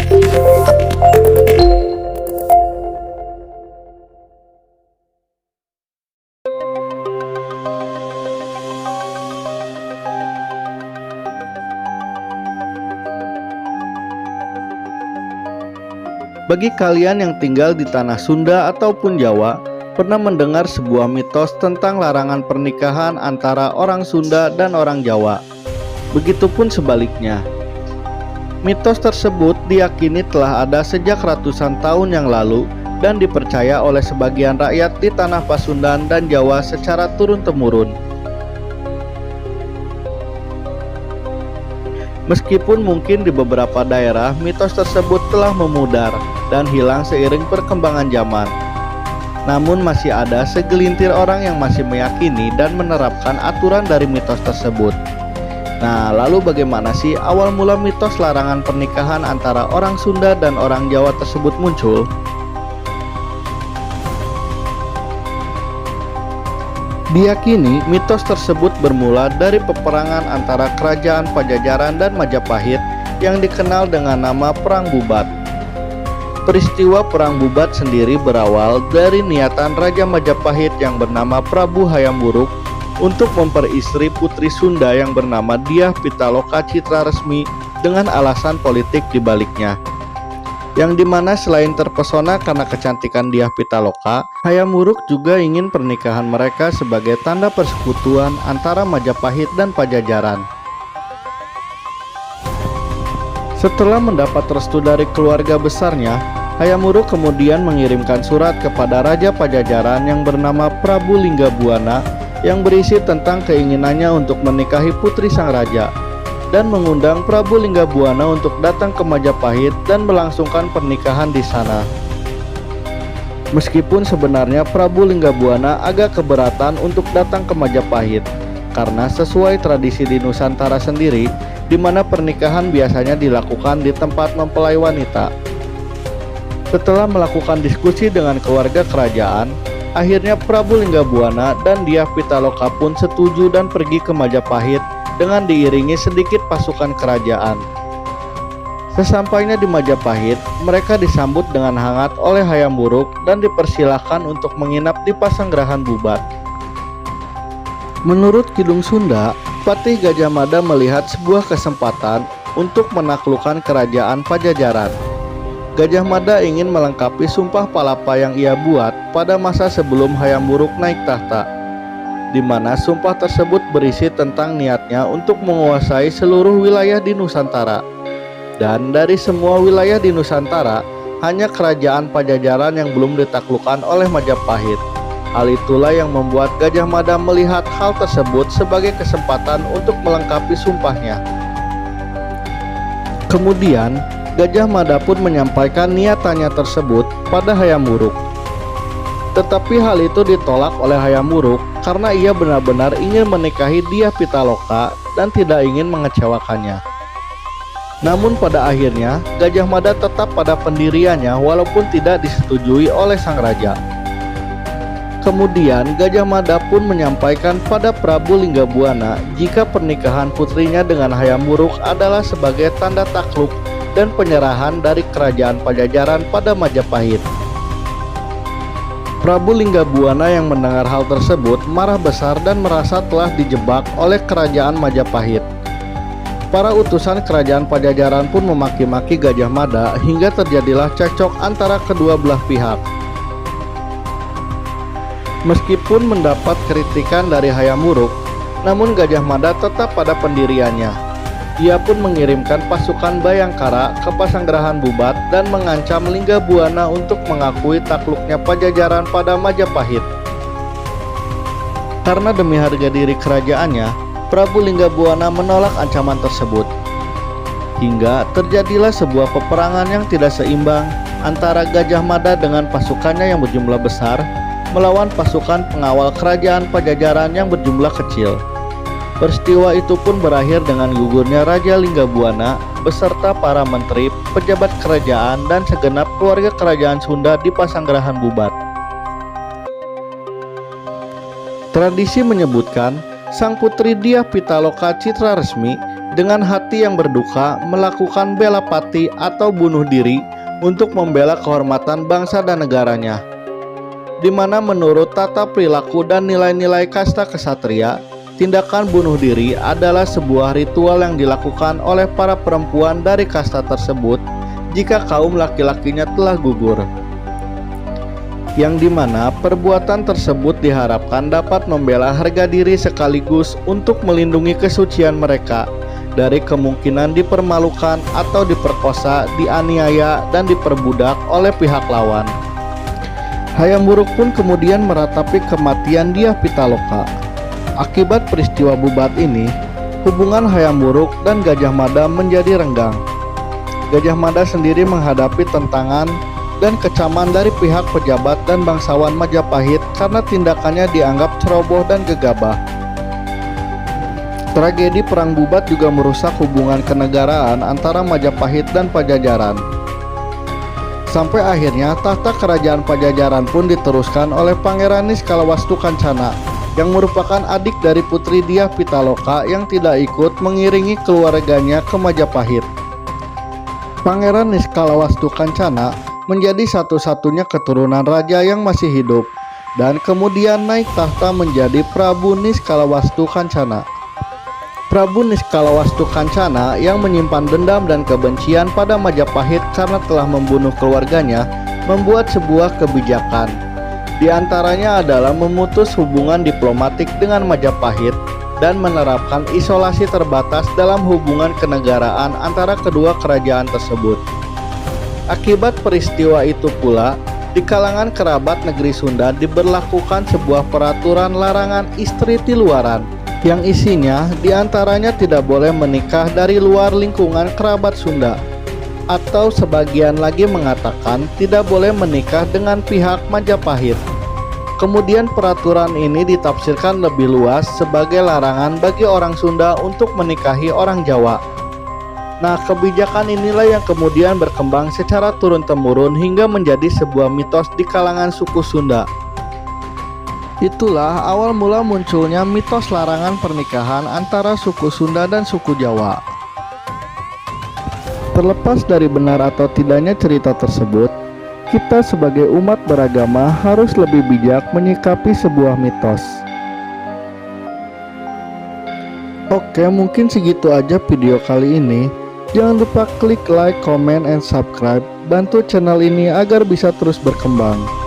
Bagi kalian yang tinggal di tanah Sunda ataupun Jawa, pernah mendengar sebuah mitos tentang larangan pernikahan antara orang Sunda dan orang Jawa. Begitupun sebaliknya. Mitos tersebut diyakini telah ada sejak ratusan tahun yang lalu dan dipercaya oleh sebagian rakyat di tanah Pasundan dan Jawa secara turun-temurun. Meskipun mungkin di beberapa daerah mitos tersebut telah memudar dan hilang seiring perkembangan zaman, namun masih ada segelintir orang yang masih meyakini dan menerapkan aturan dari mitos tersebut. Nah, lalu bagaimana sih awal mula mitos larangan pernikahan antara orang Sunda dan orang Jawa tersebut muncul? Diyakini mitos tersebut bermula dari peperangan antara kerajaan Pajajaran dan Majapahit yang dikenal dengan nama Perang Bubat. Peristiwa Perang Bubat sendiri berawal dari niatan Raja Majapahit yang bernama Prabu Hayam Wuruk untuk memperistri putri Sunda yang bernama Dyah Pitaloka Citraresmi dengan alasan politik di baliknya. Yang dimana selain terpesona karena kecantikan Dyah Pitaloka, Hayam Wuruk juga ingin pernikahan mereka sebagai tanda persekutuan antara Majapahit dan Pajajaran. Setelah mendapat restu dari keluarga besarnya, Hayam Wuruk kemudian mengirimkan surat kepada Raja Pajajaran yang bernama Prabu Linggabuana yang berisi tentang keinginannya untuk menikahi putri sang raja, dan mengundang Prabu Linggabuana untuk datang ke Majapahit dan melangsungkan pernikahan di sana. Meskipun sebenarnya Prabu Linggabuana agak keberatan untuk datang ke Majapahit, karena sesuai tradisi di Nusantara sendiri, di mana pernikahan biasanya dilakukan di tempat mempelai wanita. Setelah melakukan diskusi dengan keluarga kerajaan, akhirnya Prabu Linggabuana dan Dyah Pitaloka pun setuju dan pergi ke Majapahit dengan diiringi sedikit pasukan kerajaan. Sesampainya di Majapahit, mereka disambut dengan hangat oleh Hayam Wuruk dan dipersilahkan untuk menginap di Pasanggerahan Bubat. Menurut Kidung Sunda, Patih Gajah Mada melihat sebuah kesempatan untuk menaklukkan kerajaan Pajajaran. Gajah Mada ingin melengkapi sumpah palapa yang ia buat pada masa sebelum Hayam Wuruk naik tahta, di mana sumpah tersebut berisi tentang niatnya untuk menguasai seluruh wilayah di Nusantara. Dan dari semua wilayah di Nusantara, hanya kerajaan Pajajaran yang belum ditaklukkan oleh Majapahit. Hal itulah yang membuat Gajah Mada melihat hal tersebut sebagai kesempatan untuk melengkapi sumpahnya. Kemudian, Gajah Mada pun menyampaikan niatannya tersebut pada Hayam Wuruk. Tetapi hal itu ditolak oleh Hayam Wuruk karena ia benar-benar ingin menikahi Dyah Pitaloka dan tidak ingin mengecewakannya. Namun pada akhirnya Gajah Mada tetap pada pendiriannya walaupun tidak disetujui oleh sang raja. Kemudian Gajah Mada pun menyampaikan pada Prabu Linggabuana jika pernikahan putrinya dengan Hayam Wuruk adalah sebagai tanda takluk dan penyerahan dari kerajaan Pajajaran pada Majapahit. Prabu Linggabuana yang mendengar hal tersebut marah besar dan merasa telah dijebak oleh kerajaan Majapahit. Para utusan kerajaan Pajajaran pun memaki-maki Gajah Mada hingga terjadilah cekcok antara kedua belah pihak. Meskipun mendapat kritikan dari Hayam Wuruk, namun Gajah Mada tetap pada pendiriannya. Ia pun mengirimkan pasukan Bayangkara ke Pasanggerahan Bubat dan mengancam Linggabuana untuk mengakui takluknya Pajajaran pada Majapahit. Karena demi harga diri kerajaannya, Prabu Linggabuana menolak ancaman tersebut. Hingga terjadilah sebuah peperangan yang tidak seimbang antara Gajah Mada dengan pasukannya yang berjumlah besar melawan pasukan pengawal kerajaan Pajajaran yang berjumlah kecil. Peristiwa itu pun berakhir dengan gugurnya Raja Linggabuana beserta para menteri, pejabat kerajaan, dan segenap keluarga kerajaan Sunda di Pasanggerahan Bubat. Tradisi menyebutkan sang putri Dyah Pitaloka Citraresmi dengan hati yang berduka melakukan bela pati atau bunuh diri untuk membela kehormatan bangsa dan negaranya. Di mana menurut tata perilaku dan nilai-nilai kasta kesatria, tindakan bunuh diri adalah sebuah ritual yang dilakukan oleh para perempuan dari kasta tersebut jika kaum laki-lakinya telah gugur. Yang dimana perbuatan tersebut diharapkan dapat membela harga diri sekaligus untuk melindungi kesucian mereka dari kemungkinan dipermalukan atau diperkosa, dianiaya, dan diperbudak oleh pihak lawan. Hayam Wuruk pun kemudian meratapi kematian Dyah Pitaloka. Akibat peristiwa Bubat ini, hubungan Hayam Wuruk dan Gajah Mada menjadi renggang. Gajah Mada sendiri menghadapi tentangan dan kecaman dari pihak pejabat dan bangsawan Majapahit karena tindakannya dianggap ceroboh dan gegabah. Tragedi Perang Bubat juga merusak hubungan kenegaraan antara Majapahit dan Pajajaran. Sampai akhirnya tahta kerajaan Pajajaran pun diteruskan oleh Pangeran Niskalawastu Kancana yang merupakan adik dari putri Dyah Pitaloka yang tidak ikut mengiringi keluarganya ke Majapahit. Pangeran Niskalawastu Kancana menjadi satu-satunya keturunan raja yang masih hidup dan kemudian naik tahta menjadi Prabu Niskalawastu Kancana. Prabu Niskalawastu Kancana yang menyimpan dendam dan kebencian pada Majapahit karena telah membunuh keluarganya membuat sebuah kebijakan. Di antaranya adalah memutus hubungan diplomatik dengan Majapahit dan menerapkan isolasi terbatas dalam hubungan kenegaraan antara kedua kerajaan tersebut. Akibat peristiwa itu pula, di kalangan kerabat negeri Sunda diberlakukan sebuah peraturan larangan istri tiluaran yang isinya diantaranya tidak boleh menikah dari luar lingkungan kerabat Sunda, atau sebagian lagi mengatakan tidak boleh menikah dengan pihak Majapahit. Kemudian peraturan ini ditafsirkan lebih luas sebagai larangan bagi orang Sunda untuk menikahi orang Jawa. Nah, kebijakan inilah yang kemudian berkembang secara turun-temurun hingga menjadi sebuah mitos di kalangan suku Sunda. Itulah awal mula munculnya mitos larangan pernikahan antara suku Sunda dan suku Jawa. Terlepas dari benar atau tidaknya cerita tersebut, kita sebagai umat beragama harus lebih bijak menyikapi sebuah mitos. Oke, mungkin segitu aja video kali ini. Jangan lupa klik like, comment, and subscribe. Bantu channel ini agar bisa terus berkembang.